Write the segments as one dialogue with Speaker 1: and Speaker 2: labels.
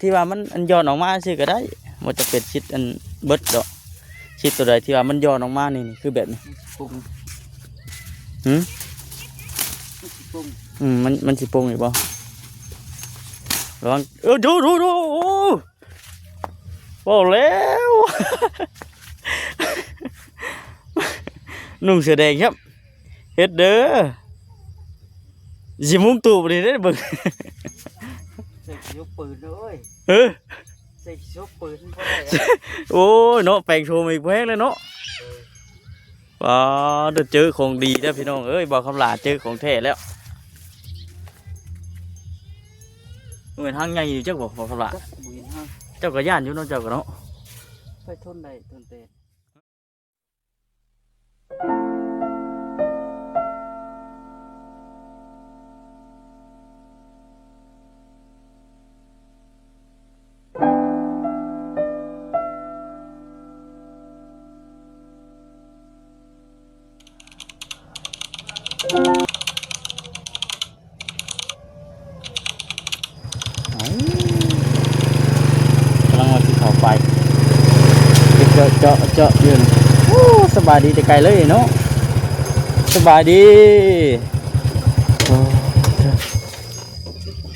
Speaker 1: ที่ว่ามันอันย้อนออกมาซื่อก็ได้บ่จะเป็นชิดอันเบิดดอกชิดตัวใดที่ว่ามันย้อนออกมานี่คือแบบนี้หืมมันสิปรุงอีกบ่ระวังดูบอกแล้วนุ่งเสื้อแดงครับเฮ็ดเด้อสิมุงตูบนี่ได้เบิ่ง
Speaker 2: ใส่ยกปืนเลยใส่ยกปืนบ่ได้
Speaker 1: โอ้ยเนาะแปลงโชว์อีกแพงเลยเนาะว้าเด้อเจอของดีเด้อพี่น้องเอ้ยบ่คำลาเจอของแท้แล้วเหมือนทางใหญ่อยู่จักบ่คำลาเจ้าก็ย่านอยู่เนาะเจ้าก็เนาะ
Speaker 2: ไปทนได้ทนเตะ
Speaker 1: กำลังว่าสิเข้าไปเจาะยืนโอ้สบายดีแต่ไกลเลยเนาะสบายดี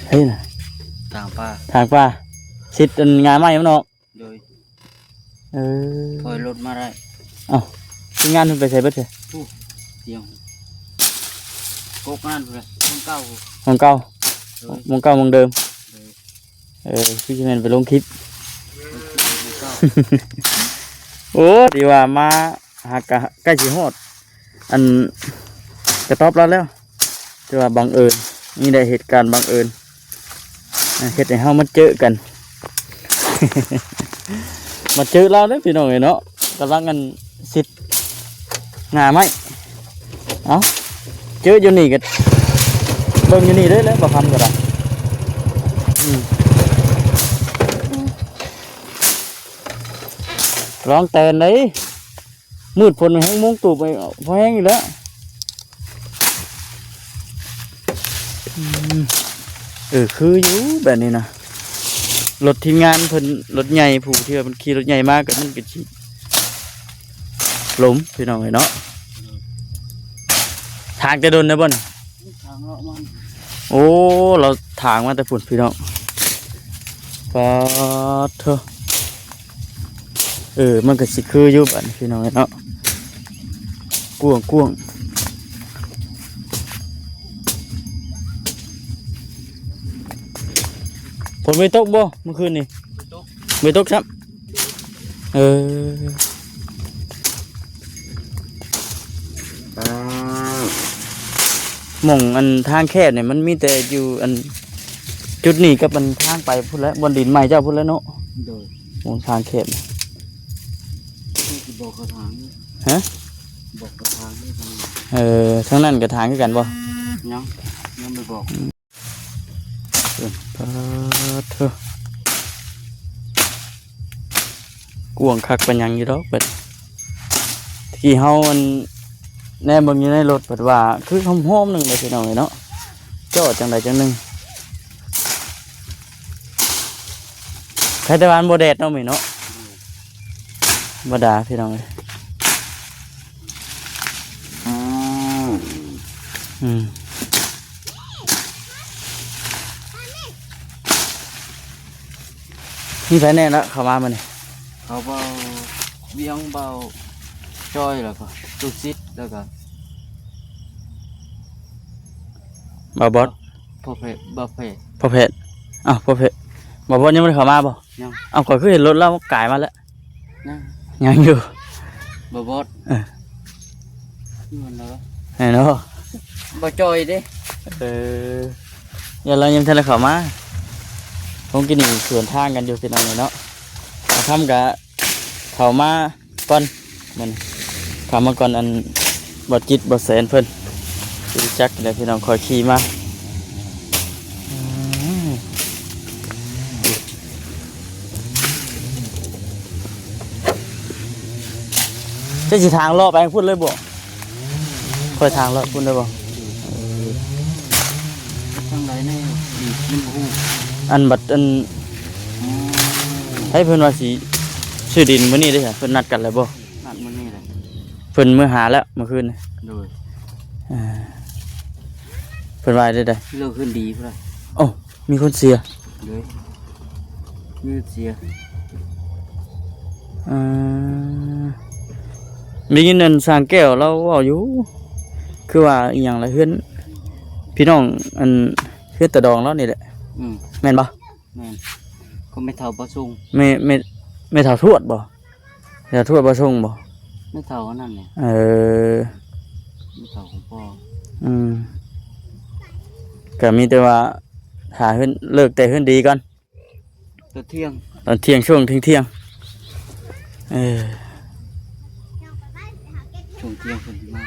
Speaker 1: เฮ้ยน่ะ
Speaker 2: ทางป่า
Speaker 1: ชิดงานไหมมั้งเนาะ
Speaker 2: โดย
Speaker 1: ถ
Speaker 2: อยรถมาได้
Speaker 1: ที่งานมันไปใส่เบิดเลย
Speaker 2: เดี๋ยวกกงานเลยมงเก่า
Speaker 1: เดิมพี่ชิแมนไปลงคลิปโอ้ดีว่ามาหากะใกล้สิฮอดอันกระต๊อบแล้วที่ว่าบังเอิญนี่ได้เหตุการณ์บังเอิญเฮ็ดให้เฮามาเจอกัน มาเจอเราเด้อพี่น้องเนาะกำลังกันสิทธิ์งาไม้เจออยู่นี่ก็เบิ่งอยู่นี่ได้แล้วบ่ทำก็ได้ร้องเตือนเลยมืดฝนแห้งมุ้งตูบไปพอแห้งอยู่แล้วคืออยู่แบบนี้นะรถทีมงานเพิ่นรถใหญ่ผู้ที่มันขี่รถใหญ่มากก็มันก็ฉีดล้มพี่น้องเนาะทางจะโดนนะบ่น
Speaker 2: ทางเลาะมัน
Speaker 1: โอ้เราทางมาแต่ฝุ่นพี่น้องก็เถอะมันก็สิคืออยู่บ้านพี่น้องเนาะกวงฝนไม่ตกบ่เมื่อคืนนี่ไม่ตกครับหม่องอันทางแคบเนี่ยมันมีแต่อยู่อันจุดนี้กับมันทางไปพุ่นแล้วบนดินใหม่เจ้าพุ่นแล้วเนาะหม่องทางแคบ
Speaker 2: บอกกระถางบอกกระถาง
Speaker 1: ทั้งนั้นกระถางคือกันบ่
Speaker 2: ยังไม่บอก
Speaker 1: เถอะกวงคักเป็นยังอยู่ดอกเปิดที่เฮามันแน่เบิ่งอยู่ในรถเปิดว่าคือหอมๆนึงเลยพี่น้องเนาะเจาะจังใดจังนึงใครตะวันบ่แดดเนาะมื้อเนาะบ่ดาพี่น้องเลยนี่ไปแน่แล้วเข้ามามันนี่
Speaker 2: เขาเบาเบี้ยงเบาจอยแล้วก็ตุซิดแล้วก็
Speaker 1: บาบอส
Speaker 2: พอเพจ
Speaker 1: พอเพจพอเพจบาบอสยังไม่ได้เข้ามาบ่เอาก่อนคือเห็นรถแล้วกายมาแล้วยังอยู่
Speaker 2: บาบอส
Speaker 1: เห็นเนาะ
Speaker 2: บาจอยดิ
Speaker 1: อย่าเรายังทันได้เข้ามาผมกินอยู่สวนทางกันอยู่พี่น้องเนาะทำกับเข้ามาก่อนมันเข้ามาก่อนอันบดจิตบดแสนเพิ่นรู้จักเลยพี่น้องคอยขี่มาจะสิทางเลาะไปพูดเลยบ่คอยทางเลาะพูดเลยบ่
Speaker 2: ทางไหนเนี่ยดีขึ้นหู
Speaker 1: อันบัดอัน ให้เพิ่นว่าสิซื้อดินมื้อนี้เด้อเพิ่นนัดกันแล้วบ่
Speaker 2: นัดมื้อนี้แหละ
Speaker 1: เพิ่นมื้อหาแล้วเมื่อคืนนี่
Speaker 2: โดย
Speaker 1: เพิ่นว่าได้
Speaker 2: เลิกขึ้นดีพุ่นล่ะ
Speaker 1: โอ้มีคนเสีย
Speaker 2: เลยยืดเสีย
Speaker 1: มีเงินสร้างแก้วเราเว้าอยู่คือว่าอีหยังล่ะเฮือนพี่น้องอันเฮือนตะดองเรานี่แหละ แม่นบ่
Speaker 2: แม่นก็ไม่เท่าบ่ส่ง
Speaker 1: ไม่เท่าทวดบ่เท่าทวดบ่ส่งบ่
Speaker 2: ไม่เท่าอันนั้นเนี่ย ไม่เท่าของพ่อ
Speaker 1: ก็มีแต่ว่าหาเฮือนเลิกแต่เฮือนดีก่อน
Speaker 2: ตอนเที่ยง
Speaker 1: ตอนเที่ยงช่วงเที่ยง
Speaker 2: ช่วงเที่ยงคนมา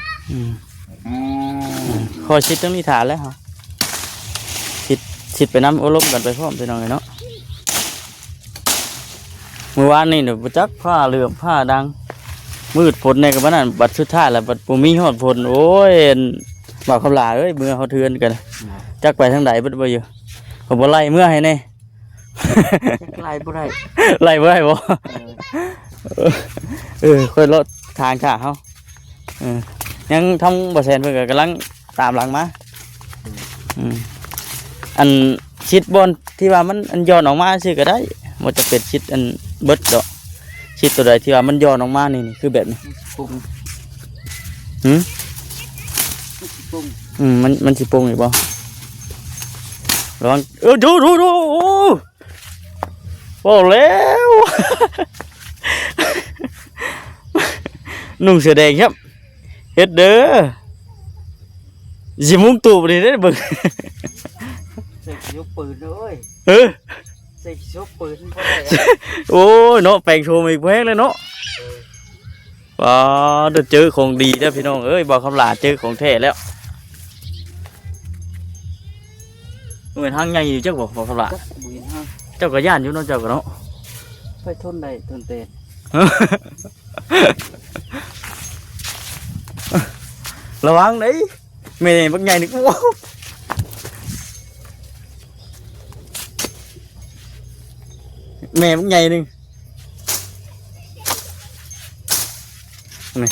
Speaker 1: คอยชิดต้องมีฐานแล้วฮะชิดไปน้ำโอลมกันไปพร้อมไปหน่อยเนาะเมื่อวานนี่เดี๋ยวจักผ้าเหลื่อมผ้าดังมืดฝนในกับบ้านนั้นบัดสุดท้ายแล้วบัดปูมีหอดฝนโอ้ยบอกคำลาเอ้ยเมื่อเขาเทือนกันจักไปทางใดบัดบ่อยู่ผมบ่ไล่เมื่อให้แน่
Speaker 2: ไล่บ่ได้
Speaker 1: ไล่บ่ได้บ่ค่อยลดทางค่ะเขายังทำบ่แซนเพิ่นก็กำลังตามหลังมาอันชิดบนที่ว่ามันอันย้อนออกมาสิก็ได้มันจะเป็นชิดอันเบิดดอกชิดตัวใดที่ว่ามันย้อนออกมานี่คือแบบนี้
Speaker 2: ปุ้ง
Speaker 1: หืม
Speaker 2: ปุ้ง
Speaker 1: มันสิปรุงอีกบ่ระวังดูโอ้โอ้แล้ว นุ่งเสื้อแดงครับเฮ็ดเด้อสิมุงตูบนี่เด้อเบิ่ง
Speaker 2: ใส่ยกปืนเลยใส่ยกปืนบ่ได้
Speaker 1: โอ้ยเนาะแปลงโชว์อีกแพงเลยเนาะว้าเด้อเจอของดีเด้อพี่น้องเอ้ยบอกคำลาเจอของแท้แล้วเหมือนทางใหญ่อยู่จักบอกคำลา
Speaker 2: จักบุญฮะ
Speaker 1: เจ้าก็ย่านอยู่เนาะเจ้าก็เนาะ
Speaker 2: ไปทนได้ทนเตะ
Speaker 1: ระวังđấy mày này bắt nhảy được quá mẹ bắt nhảy đi này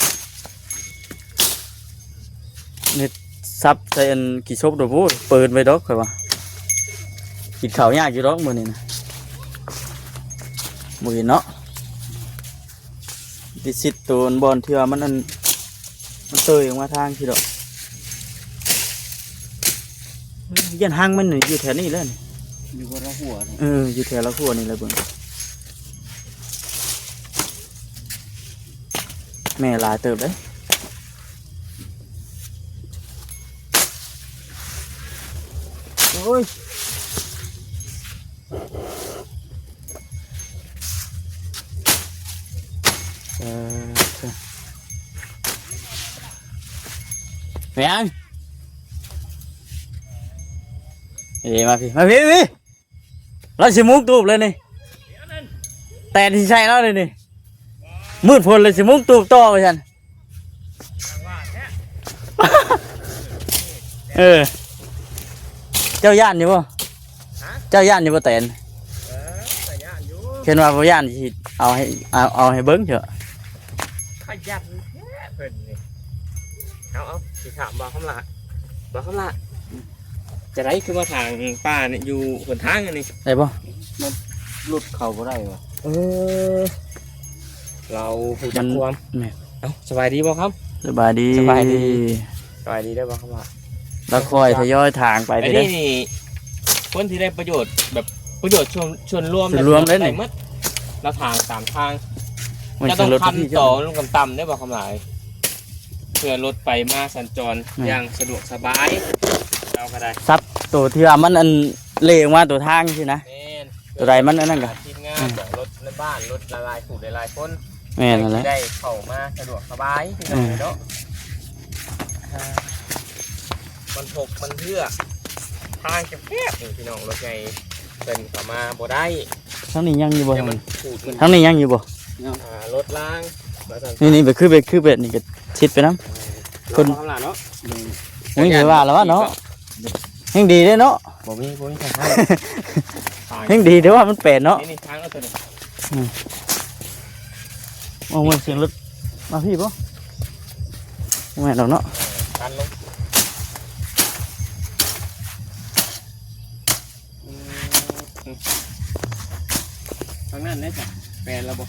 Speaker 1: nè sắp thấy anh kỳ sốt đồ vũ bờn về đó phải không kỳ khảo nhà chứ đó mùa này nè mùa nó đi xịt tồn bòn thì mà nó tơiมาทางที่ดอกยันห้างมันอยู่แถวนี้แล้วนี่
Speaker 2: อยู่กับเราหัวนี่
Speaker 1: อยู่แถวละขั้วนี่แหละเบิ่งแม่หลายเติบได้โอ้ยmẹ ăn gì mà phi nó chỉ muốn tụp lên đi tẹt thì chạy nó lên đi mượn phồn là chỉ muốn tụp to vậy chẳngเจ้าย่านอยู่บ่เจ้าย่านอยู่บ่แตนเห็นว่าบ่ย่านสิเอาให้เบิ่งเถอะ
Speaker 3: ขยันแท้เพิ่นนี่เอาสิถามบ่คำละจะได้คือมาทางป้าเนี่ยอยู่หนทางอันนี้
Speaker 1: ได้บ่
Speaker 2: หลุดเข่าบ่ได้วะ
Speaker 3: เราผู้จักความ
Speaker 1: แม่
Speaker 3: เอาสบายดีบ่ครับ
Speaker 1: สบายดี
Speaker 3: สบายดีได้บ่คำละ
Speaker 1: แล้วค่อยทยอยทางไป
Speaker 3: ไอ้
Speaker 1: ได้
Speaker 3: นี่คนที่ได้ประโยชน์แบบประโยชน์ชวนรวม
Speaker 1: ส่วนรวมได้นี่
Speaker 3: หมดเราทางตามทาง
Speaker 1: มัน
Speaker 3: จะ
Speaker 1: ต้
Speaker 3: ต้
Speaker 1: อ
Speaker 3: อง ง
Speaker 1: รถ
Speaker 3: คัน
Speaker 1: ที่
Speaker 3: ต่อลงต่ำๆได้บ่คำหลายเพื่อรถไปมาสัญจรอย่างสะดวกสบายเราก็ได้
Speaker 1: ซับตัวที่ว่ามันอันเละออกมาตัวทางสินะ
Speaker 3: แม่น
Speaker 1: ตัวใดมันอันนั้นก็
Speaker 3: ทีมงานแบบรถในบ้านรถละลายผู้หลายๆคน
Speaker 1: แม่นั่นแหละ
Speaker 3: ได้เข้ามาสะดวกสบายที่ตรงนี้เนาะมันถกมันเพื่อทางจะแคบนี่พี่น้องรถไงเป็นเข้ามาบ่ได้
Speaker 1: ทั้งนี้ยังอยู่บ่
Speaker 3: แต่
Speaker 1: ทั้ง
Speaker 3: มัน
Speaker 1: นี้
Speaker 3: ขูดมัน
Speaker 1: ทั้งนี้ยังอยู่บ่
Speaker 3: รถล้างแล้วก็
Speaker 1: นี่ไปคือนี่ก็ชิดไปน้ำ
Speaker 3: คนข้างหลังเนาะ
Speaker 1: นี่ถือว่าแล้ววะเนาะยังดีเด้เนาะ
Speaker 3: บ่มีทาง
Speaker 1: ยังดีเด้อว่ามันเป็นเนาะ
Speaker 3: นี่ทางเอาตัวนี้
Speaker 1: โอ้ยเสียงรถมาพี่ป่ะไม่ดอกเนาะ
Speaker 3: กันลงทางนั้นได้จ้ะแปลนแล้วบ่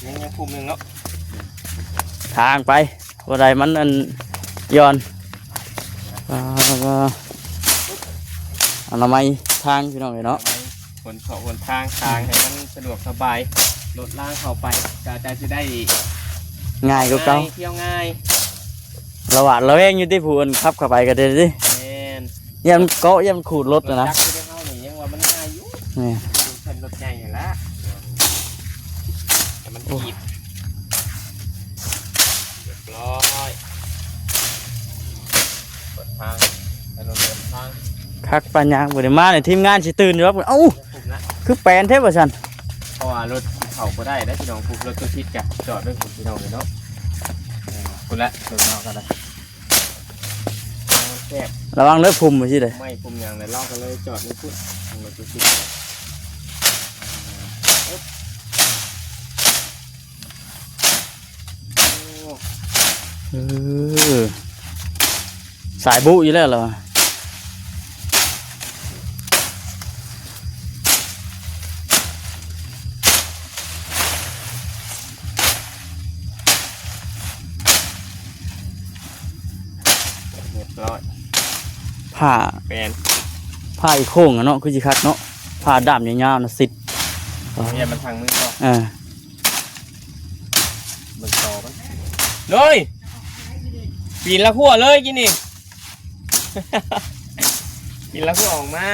Speaker 3: ยังคุมหนึ่งเนาะ
Speaker 1: ทางไปว่าใดมันอันย้อนอนามัยทางพี่น้องเลยเนาะ
Speaker 3: คนเขาคนทางให้มันสะดวกสบายรถล่างเข้าไปจะได้
Speaker 1: ง่ายก็เก่า
Speaker 3: เที่ยวง่าย
Speaker 1: ระหว่างเราเองอยู่ที่ผู้อื่นขับเข้าไปกันเด้ดิ
Speaker 3: แม่น
Speaker 1: ยันเกาะยันขูดรถนะ
Speaker 3: จักรที่ได้เข้านี่ยังว่ามันง่ายอยู่
Speaker 1: นี่
Speaker 3: เป็นรถใหญ่อยู่แล้วแต่มันขีดเรียบร้อยเปิดทางถนนเดินทาง
Speaker 1: คักปัญญาบริมาเนี่ยทีมงานสิตื่นอยู่ครับเอ้า
Speaker 3: คุมนะ
Speaker 1: คือแปลนเทพสัน
Speaker 3: เพราะว่ารถเขาก็ได้พี่น้องคุมรถตัวชิดกันจอดด้วยคุณพี่น้องเลยเนาะคุณละรถนอกกันเลยแคบ
Speaker 1: ระวังเลือดพุ่มไปสิเลย
Speaker 3: ไม่คุมอย่างไรลอกกันเลยจอดไม่พูดทางรถตัวชิด
Speaker 1: สายบุอยู่แล้วเหรอ
Speaker 3: เรียบร้อย
Speaker 1: ผ้า
Speaker 3: แปน
Speaker 1: ผ้าอีโค้งอะเนาะคือจิคักเนาะผ้าดำยาวๆนะสิ
Speaker 3: เนี่ยมันทางมือก็
Speaker 1: อ่า
Speaker 3: มันต่อมันเลยปีนละขั้วเลยกินนี่ ปีนละขั้วออกมา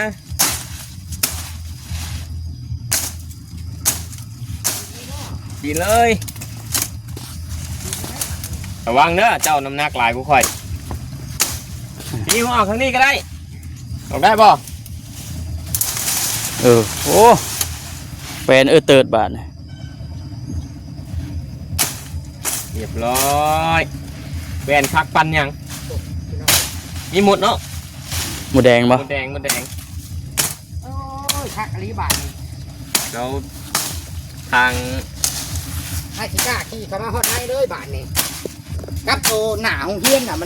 Speaker 3: ปีนเลยระวังเด้อเจ้าน้ำหนักหลายกูค่อยปีนออกทางนี้ก็ได้ออกได้ป่ะ
Speaker 1: โอ้แปลนเติร์ดบาทเนี่ย
Speaker 3: เรียบร้อยแบนคักปันยังมีหมดเนาะ
Speaker 1: หมูแดง
Speaker 3: หม
Speaker 1: ปะ
Speaker 3: ดแดงหมดแดง
Speaker 2: โอ้ยคักอลีบาทนี่
Speaker 3: แล้วทาง
Speaker 2: ให้สิกล้าขี่เข้ามาฮอดในเลยบาทนี่กับโตหน้าของเฮียนน่ะ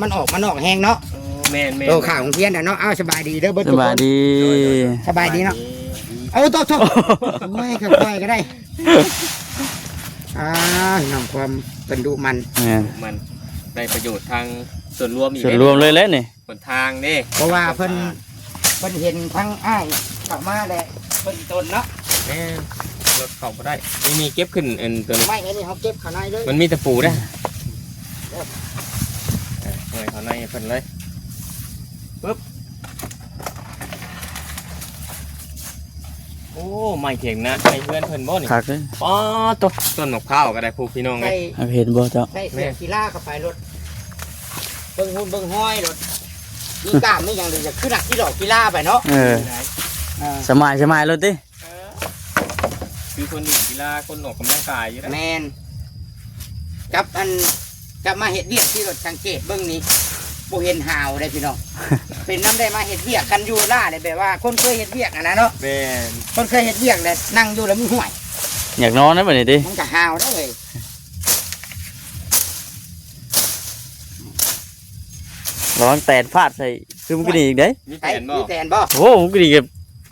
Speaker 2: มันออกแหงเนาะ
Speaker 3: แม่น
Speaker 2: โตข่าวของเฮียนน่ะเนาะเอาสบายดีเด้อเบิด
Speaker 1: ส
Speaker 2: ทุก
Speaker 1: บา
Speaker 2: ค
Speaker 1: ย
Speaker 2: น
Speaker 1: ดี
Speaker 2: สบายดีเนาะเอาโตโตโอ้ยค่อยๆก็ได้น้องความเป็นดุมัน
Speaker 1: เนี่ย
Speaker 3: มันได้ประโยชน์ทางส่วนรวมอีก
Speaker 1: ส่วนรวมเลยแล้วนี่
Speaker 3: ผลทางนี่
Speaker 2: เพราะว่าเพิ่นเห็นทั้งอ้ายเข้ามาแหละเพิ่นตนเนาะ
Speaker 3: แม่นรถเขาก็ได้ไม่มีเก็บขึ้นตัวนี้
Speaker 2: ไม่อันนี้เขาเก็บข้างในเลย
Speaker 3: มันมีตะปูได้หน่อยเขาในเพิ่นเลยปึ๊บโอ้ไม่เข่งนะไม่เพื่อนเพิ่นบ่นี่
Speaker 1: คักเลย
Speaker 3: ป้อต้นมะพร้าวก็ได้พวกพี่น้องเล
Speaker 2: ใส่
Speaker 3: ย
Speaker 1: เอาเห็นบ่เจ้า
Speaker 2: ใส่เสื้อกีฬาเข้าไปรถเบิ่งหุ่นเบิ่งห้อยรถมีกล้ามมีอย่างเดียวจะขึ้นหนักที่ดอกกีฬาไปเนาะ
Speaker 1: สมายรถดิ
Speaker 3: คือคนดื่มกีฬาคนออกกำลังกายอยู่นะ
Speaker 2: แมนกับมาเห็ดเวียกที่รถสังเกตเบิ่งนี้บ่เห็นหาวได้พี่น้อง เป็นน้ำได้มาเห็ดเวียกกันอยู่ล่าเลยแบบว่าคนเคยเห็ดเวียกนะเนาะ
Speaker 3: แม่น
Speaker 2: คนเคยเห็ดเวียกเลยนั่งอยู่แล้วมีห่วย
Speaker 1: อยากนอนนะแบบนี้ดิ
Speaker 2: มันก็หาวได้เลย
Speaker 1: ระวังแตนพลาดใส่คือมันก็ดีอีกเด้
Speaker 3: มีแผ
Speaker 2: ไอ้
Speaker 3: นบ่
Speaker 2: มีแตนบ่
Speaker 1: โอ้มันก็ดีกับ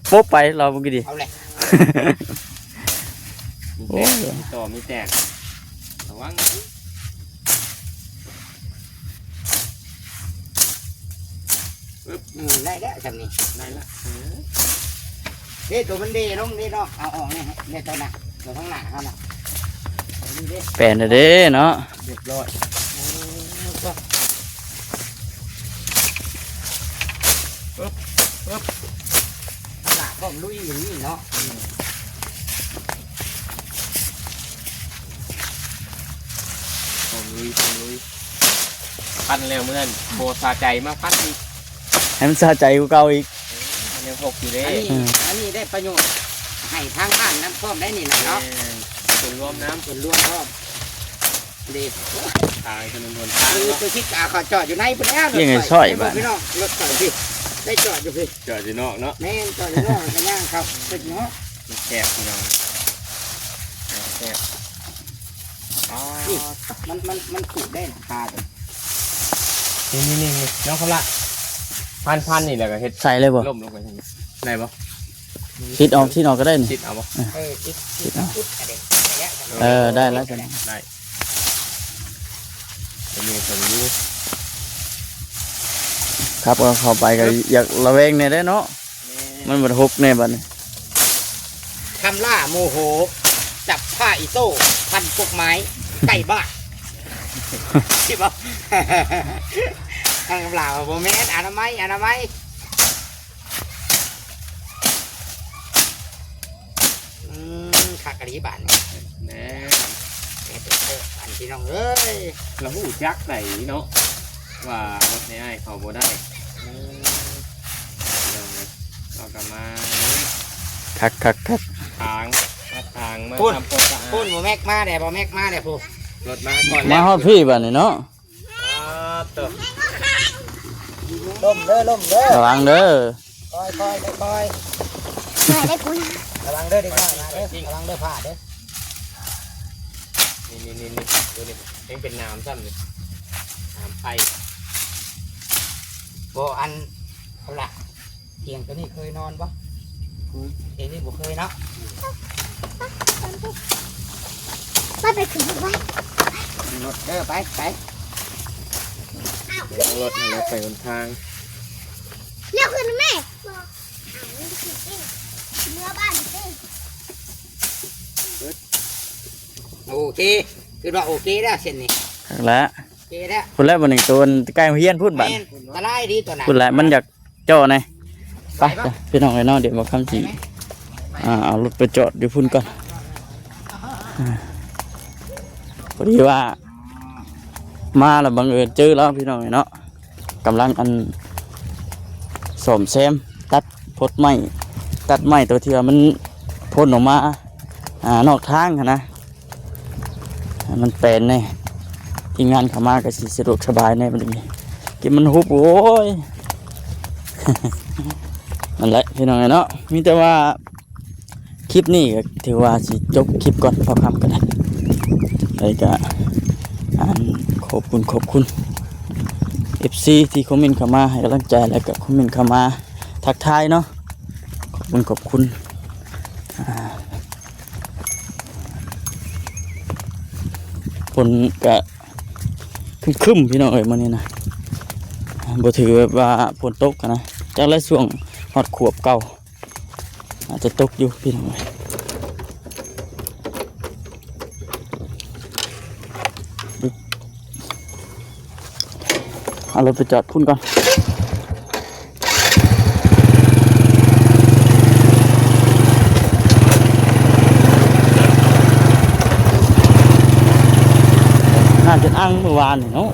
Speaker 1: โป๊บไปเรามันก็ดี
Speaker 2: เอาแหละ
Speaker 3: มีแตกมีต่อมีแตกระวังปึ๊บ
Speaker 2: ได้แล้วจำนี่
Speaker 3: ได้ละ
Speaker 2: เด้ตัวมันเด้ลงเด้เนาะเอาออกเนี่ยเนี่ยตัวหน้าตัวข้างหน้าเขาน่ะเอานี่เด้
Speaker 1: แปลนเด้เนาะ
Speaker 3: เรียบร้อย
Speaker 2: หลักก็ลุยอย่างนี้เนาะ
Speaker 3: ผมลุยพันแล้วเมื่อนโบสาใจมากพันอีก
Speaker 1: ให้มันสะใจกูเก่าอีก
Speaker 3: มันยังหกอยู่เด้
Speaker 2: อันนี้ได้ประโยชน์ให้ทางบ้านน้ำท่วมได้นี่แหละเนาะ
Speaker 3: ส่วนรวมน้ำ
Speaker 2: ส่วนรวมท่วมดี
Speaker 3: ทางถนนบนทาง
Speaker 2: คือ
Speaker 3: เนาะ
Speaker 2: ตัวคิดกาเขาจอดอยู่ในพุ่นแล้ว
Speaker 1: ยังไงช่อยบ้าน
Speaker 2: พี่น้องรถจอดพี่ได้จอดอยู่พี่
Speaker 3: จอดอยู่นอกเนาะ
Speaker 2: แม่นจอดอยู่นอกกันย่างครับเป็นเนาะ
Speaker 3: มันแคบพี่น้อง แซ่บอ๋อ
Speaker 2: มันขูดได้นะปลาตัว
Speaker 3: นี่น้องคำละพันนี่แหละก็เฮ็ด
Speaker 1: ใส่เลยบ่
Speaker 3: ล่มลงไปทางนี้ได้บ่
Speaker 1: ชิดออกก็ได้นี่
Speaker 3: ติดเอาบ่
Speaker 2: คิดพุดกระเด็นอย่างเงี้ย
Speaker 1: ได้แล้วจ้ะ
Speaker 3: ได้อันนี้ผมรู้
Speaker 1: ครับเอาเข้าไปก็อยากระแวงเนี่ยได้เนาะมันบ่ฮุบแน่บัดนี้
Speaker 2: คำล่าโมโห จับผ้าอีโต้พันกกไม้ไก่บ้านใช่ปะทางกำลังโบแมนอนามัยขากะลีบานเนี่ย
Speaker 3: แน่
Speaker 2: อันพี่น้องเอ้ย
Speaker 3: เราหูจักไหนเนาะว่ารถในไอ้เขาบ่ได้เรากลับมา
Speaker 1: คัก
Speaker 3: ทางมา
Speaker 2: พูด
Speaker 3: ทำความสะอาด
Speaker 2: พูดโบแม็กมาเนี่ยโบแม็กมาเนี่ยพูด
Speaker 3: รถมาก่อน
Speaker 1: มาฮอดพี่บัดนี้เนาะ
Speaker 3: ตัว
Speaker 2: ล่มเด้อ
Speaker 1: ระวังเด้อ
Speaker 2: คอยระวังเด้อดีกว่ามาเด้อระวังเด้อผ้าเด้อ
Speaker 3: นี่ตัวนี้ยังเป็นน้ำซ้ำเลยน้ำไผ่
Speaker 2: โบอันเอาละเตียงตัวนี้เคยนอนปะเตียงนี้บ่เคยเนาะ
Speaker 4: มาไปขึ้นไว้
Speaker 2: รถเด้อไป
Speaker 3: รถนี่เราไปบนทาง
Speaker 4: เรียกขึ้นแม่บอกเนื้อบ้านสิ
Speaker 2: โอเคคือว่าโอเคแล้วเส้นนี้
Speaker 1: คักแล้ว
Speaker 2: โอเคแล้ว
Speaker 1: พุ่นแล้วบัดนี้ตัวใกล้เฮียนพูดบัด
Speaker 2: แม่นตะไลดีตัวนั้น
Speaker 1: พุ่นแล้วมันอยากเจาะไงไปจ้ะพี่น้องไอ้น้องเดี๋ยวบอกคำสิเอารถไปจอดอยู่พุ่นก่อนพอดีว่ามาแล้วบังเอิญเจอแล้วพี่น้องไอ้เนาะกำลังอันสมแซมตัดพดไม้ตัดไม้ตัวที่ว่ามันพ่นออกมานอกทางหั้นนะมันเป็นไงที่งานเขามาก็สิสะดวกสบายแน่บัดนี้กินมันหุบโอ้ย นั่นแหละพี่น้องเนาะมีแต่ว่าคลิปนี้ก็ถือว่าสิจบคลิปก่อนพอคำกันนะเลยก็ขอบคุณ FC ที่คอมเมนต์เข้ามาให้กำลังใจแล้วก็คอมเมนต์เข้ามาทักทายเนาะขอบคุณฝนก็ครึ้มๆพี่น้องเอ้ยมื้อนี้นะบ่ถือว่าฝนตกนะจากและช่วงฮอดขวบเก่าอาจจะตกอยู่พี่น้องเอ้ยเอารถไปจอดพุ่นก่อนน่าจะอ้างเมื่อวานนี่เนาะ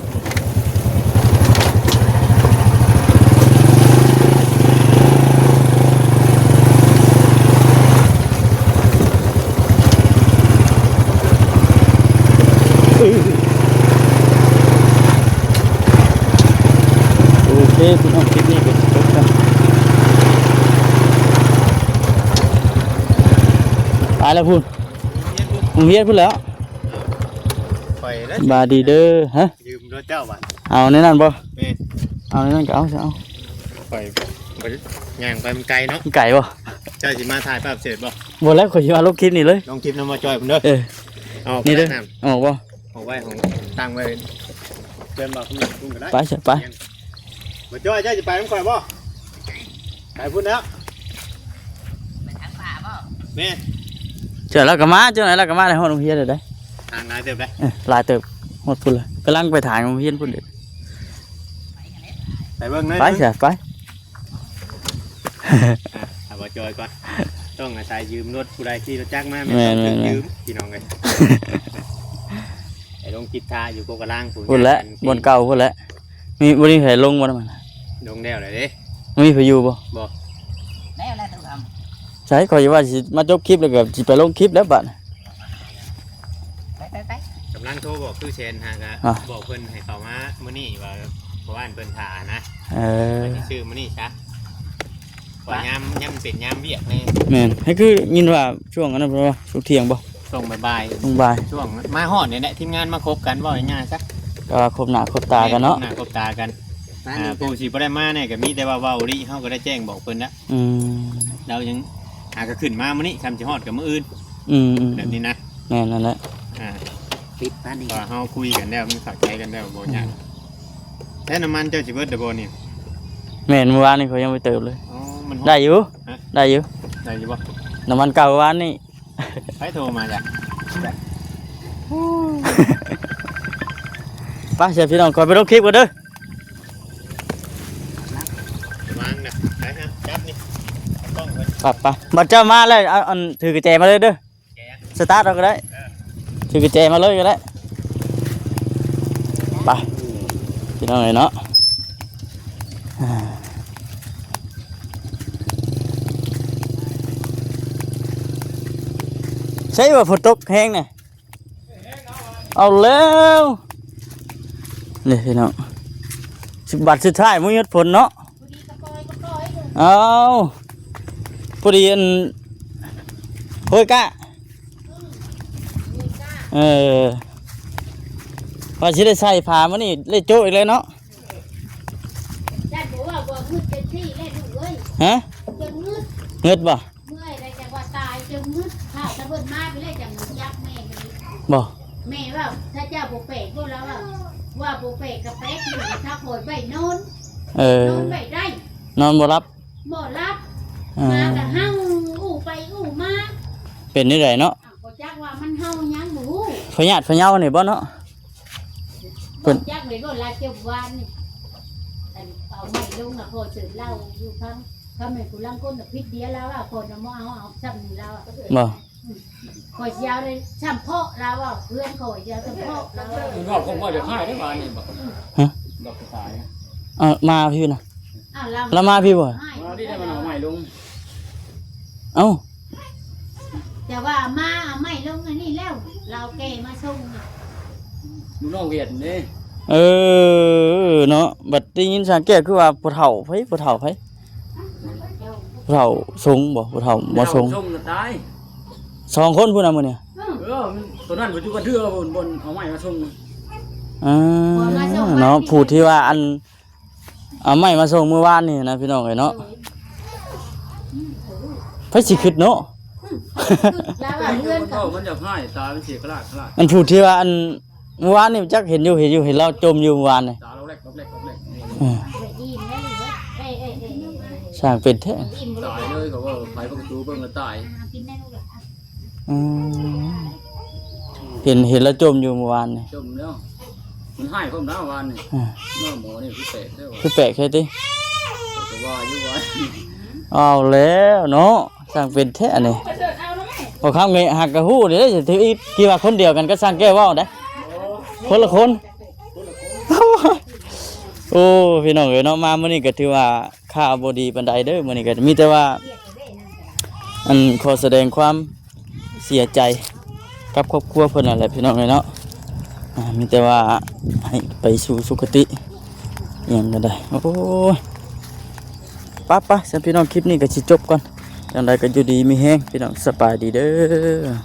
Speaker 1: โอเคพี่น้องคลิปนี้ก็จบกันไปแล้วพุ่นมึงเฮียนพุ่นแล้ว
Speaker 3: ไปแล้ว
Speaker 1: บาดีเด้อฮะ
Speaker 3: ยืมรถเจ้าบ้าน
Speaker 1: เอาในนั้นบ่
Speaker 3: แม่
Speaker 1: เอาในนั้นก็เอาซะเอา
Speaker 3: ไปย่างไปมันไกลเนาะ
Speaker 1: ไก่บ่
Speaker 3: เจ้าสิมาถ่ายภาพเสร็จบ่
Speaker 1: บ่แล้วขอยสิมาลบคลิปนี่เลย
Speaker 3: ลองคลิปน้ำมาจอยผมเด้อ
Speaker 1: เออ
Speaker 3: เอา
Speaker 1: นี่เด้อ
Speaker 3: น้
Speaker 1: เอาบ่
Speaker 3: ำของไว้ของตั้งไว้เพื่อนบอกคุณก็ได้
Speaker 1: ไปซะไป
Speaker 3: มาจอยเจ้าจะไปน้ำข่อยบ่ไปพุ่นแล้ว
Speaker 2: ไปทางป่าบ่
Speaker 3: แม่
Speaker 1: เจอแล้วก็มาเจอไหนแล้วก็มาในห้องโรงเรียนเด้อได้
Speaker 3: ทางไหนเต็มเลย
Speaker 1: หลายเติบหมดพุ่นเลยกำลังไปถ่ายโรงเรียนพุ่นเด้อ
Speaker 3: ไปเบิ่งเลย
Speaker 1: ไปซะไป
Speaker 3: เอามาจอยก่อนต้องอาศัยยืมรถผู้ใดที่รถจักรมา
Speaker 1: แม่
Speaker 3: ไม่ต้อง
Speaker 1: แม่แม่
Speaker 3: ยืมพี่น้องเลยไอ้ลงกิจทาอยู่โกกะล่าง
Speaker 1: พุ่นแล้วบนเก่าพุ่นแล้วมีบ่มีใครลงบ่นำมัน
Speaker 3: ลงแล้วเลยเด้
Speaker 1: มีไผอยู่บ่
Speaker 3: บอก
Speaker 2: แล้วต้องท
Speaker 1: ใช่ขอยว่าสิมาจบคลิปแล้วก็สิไปลงคลิปแล้วบัด
Speaker 2: ำไป
Speaker 3: กำลังโทรบอกคือเชนฮะกะ
Speaker 1: อ่ะ
Speaker 3: บอกเพิ่นให้เขามามื้อนี้ว่าเพราะว่าเพิ่นถ่านะ
Speaker 1: เออ
Speaker 3: ไปชื่อมื้อนี้ซะว่ายามเป็นยามเวียกนี่
Speaker 1: แม่นให้คือยินว่าช่วงนั้นนะเพราะว่าช่วงเที่ยงบ่
Speaker 3: แ ส่งบ่าย
Speaker 1: ลุงบาย
Speaker 3: ๆช่วงมาฮอดเนี่ยแหละทีมงานมาคบกันบ่ง่ายๆซะ
Speaker 1: ก็ครบหน้าครบตากันเนาะ
Speaker 3: หน้าคบตากัน
Speaker 2: มานี่
Speaker 3: ผู้สิบ่ได้มาเนี่ยก็มีแต่ว่าเว้าดิเฮาก็ได้แจ้งบอกเพิ่นแล้ว
Speaker 1: อืม
Speaker 3: เรายังหาก็ขึ้นมามื้อนี้คำสิฮอดกับมื้ออื่น
Speaker 1: อืม
Speaker 3: แบบนี้นะ
Speaker 1: แม่นนั่นแหละ
Speaker 3: อ่า
Speaker 2: ปิดมานี่
Speaker 3: ว่าเฮาคุยกันแล้วมันเข้าใจกันแล้วบ่ยากแล้วน้ำมันเจ้าสิเบิดเด้อบ่นี่
Speaker 1: แม่นเมื่อวานนี่เขายังไม่เติมเลย
Speaker 3: อ๋อมัน
Speaker 1: ได้อยู่ได้อยู่
Speaker 3: ได้อยู่บ่
Speaker 1: น้ำมันเก่าเมื่อวานนี่
Speaker 3: ใครโทรมาจ้ะ
Speaker 1: ไป้าเชฟพี่น้องคอยไปลงคลิปกันเด้อ
Speaker 3: วางน่ะไปฮะจับนี่เอากล้องไว้
Speaker 1: ไปบัดเจ้ามาเลยเอาอันถือกระเจมาเลยเด้อสตาร์ทเราก็ได้ถือกระเจมาเลยก็ได้ไปพี่น้องเลยเนาะใช่ว่าฝนตกแห้งเนี่ยเอาแล้วนี่พี่น้อง10 บาทสุดท้ายมื้อหยุดฝนเนาะเอาพอดีอันเฮ้ยกะว่าสิได้ใส่ผ้ามื้อนี้เลยโจ๊ะอีกเลยเนาะ
Speaker 4: ได้บอกว่าบ่มืดเต็มที่เล่นลูกเอ้ย
Speaker 1: ฮะ
Speaker 4: จนมืด
Speaker 1: เงิดบ่
Speaker 4: เมื่อยได้จังว่าตายจนมืดข้าวตะเบิ่นมาไปเลยจังยักแม่กันนี้
Speaker 1: บ่
Speaker 4: แม่ว่าถ้าเจ้าบ่เปกพวกเราว่าบ่เปกกับเป๊กอยู่ถ้าโผล่ไปนอน นอนไปได้
Speaker 1: นอนบ่รับ
Speaker 4: บ่รับ
Speaker 1: อ่า
Speaker 4: มาก็เฮาอู้ไปอู้มา
Speaker 1: เป็นนี่ไดเนาะ
Speaker 4: อ้าวบ่จักว่ามันเฮายังบ่ฮู้
Speaker 1: พญาติพะเยานี่บ่เนาะ เพิ่
Speaker 4: บ่
Speaker 1: น
Speaker 4: จักเลยบ่ลาเจ็บวานนี่แต่เอาไม่ลงน่ะพอตื่นเล่าอยู่ทั้งถ้าแม่กูลังก้นน่ะพิษเดียวแล้วคนน่ะบ่เอาซ้ำนี่แล้ว
Speaker 1: บ่
Speaker 4: ข่อยยาวเลยซ้ำเพาะแล้วเพื่อนข่อยยาวซ้ำเพาะแล้ว
Speaker 3: รอบคงว่าจะให้ได้มานี่บ่
Speaker 1: ฮะ
Speaker 3: ดอกกระต่าย
Speaker 1: มาพี่น่ะ
Speaker 4: อ้าว
Speaker 1: แล้วมาพี่บ่
Speaker 3: มาที่ได้มันเอาใหม่ลง
Speaker 1: เอ้า
Speaker 4: แต่ว่ามาไม่ลงอันนี้แล้ว เราแกมาส่งน่ะ
Speaker 3: ดูน้องเวียดนี่
Speaker 1: เออเนาะบัดได้ยินสังเกตคือว่าผู้เฒ่าไผผู้เฒ่าไผ
Speaker 4: เดี๋ยว
Speaker 1: ผู้เฒ่าทรงบ่ผู้เฒ่าบ่ทรง
Speaker 3: ส่งจะตาย
Speaker 1: 2 คนพุ่นน่ะมื้อนี้
Speaker 3: ตัวนั้นบ่อยู่กันเทื่อบนเอาใหม่มาส่ง
Speaker 1: เนาะผู้ที่ว่าอันเอาไม้มาส่งเมื่อวานนี่นะพี่น้องเอ้ยเนาะไผสิคิดเนาะ
Speaker 4: แล้วว่าเพื่อนกับ
Speaker 3: มันจะให้ตาเป็นเสียกระลาด
Speaker 1: อันผู้ที่ว่าอันเมื่อวานนี่จักเห็นอยู่เห็นเราจมอยู่เมื่อวานนี่
Speaker 3: ตาเราแรก
Speaker 1: อืม
Speaker 4: อิ่มแล้วเหรอเอ้ย
Speaker 1: สร้างเป็นแท้
Speaker 4: อิ่มบ่
Speaker 3: ตายเลยเขาว่าไฟประตูเบิ่งแล้วตาย
Speaker 4: กินได้ลูกอ่ะ
Speaker 1: อืมเห็นแล้วจมอยู่เมื่อวานนี่
Speaker 3: จมแล้วมันให้ผมนะวันนี่
Speaker 1: อ่า
Speaker 3: น้าหมอนี่พิเศษเด้อ
Speaker 1: คือแปลกแค่ติ
Speaker 3: ก็ว่าอยู่ว่า
Speaker 1: เอาแล้วเนาะสร้างเป็นแท้นี่พอข้ามไงหักกะฮู้เด้สิถืออีกกี่ว่าคนเดียวกันก็สร้างแก้วเว้าได้คนละคน โอ้พี่น้องเอ้ยเนาะมามื้อนี้ก็ถือว่าข่าวบ่ดีปานใดเด้อมื้อนี้ก็มีแต่ว่าอันขอแสดงความเสียใจกับครอบครัวเพิ่นนั่นแหละพี่น้องเอ้ยเนาะมีแต่ว่าให้ไปสู่สุคติอิหยังก็ได้โอ้ยไปๆสำหรับพี่น้องคลิปนี้ก็สิจบก่อนจังไดก็อยู่ดีมีแฮงพี่น้องสบายดีเด้อ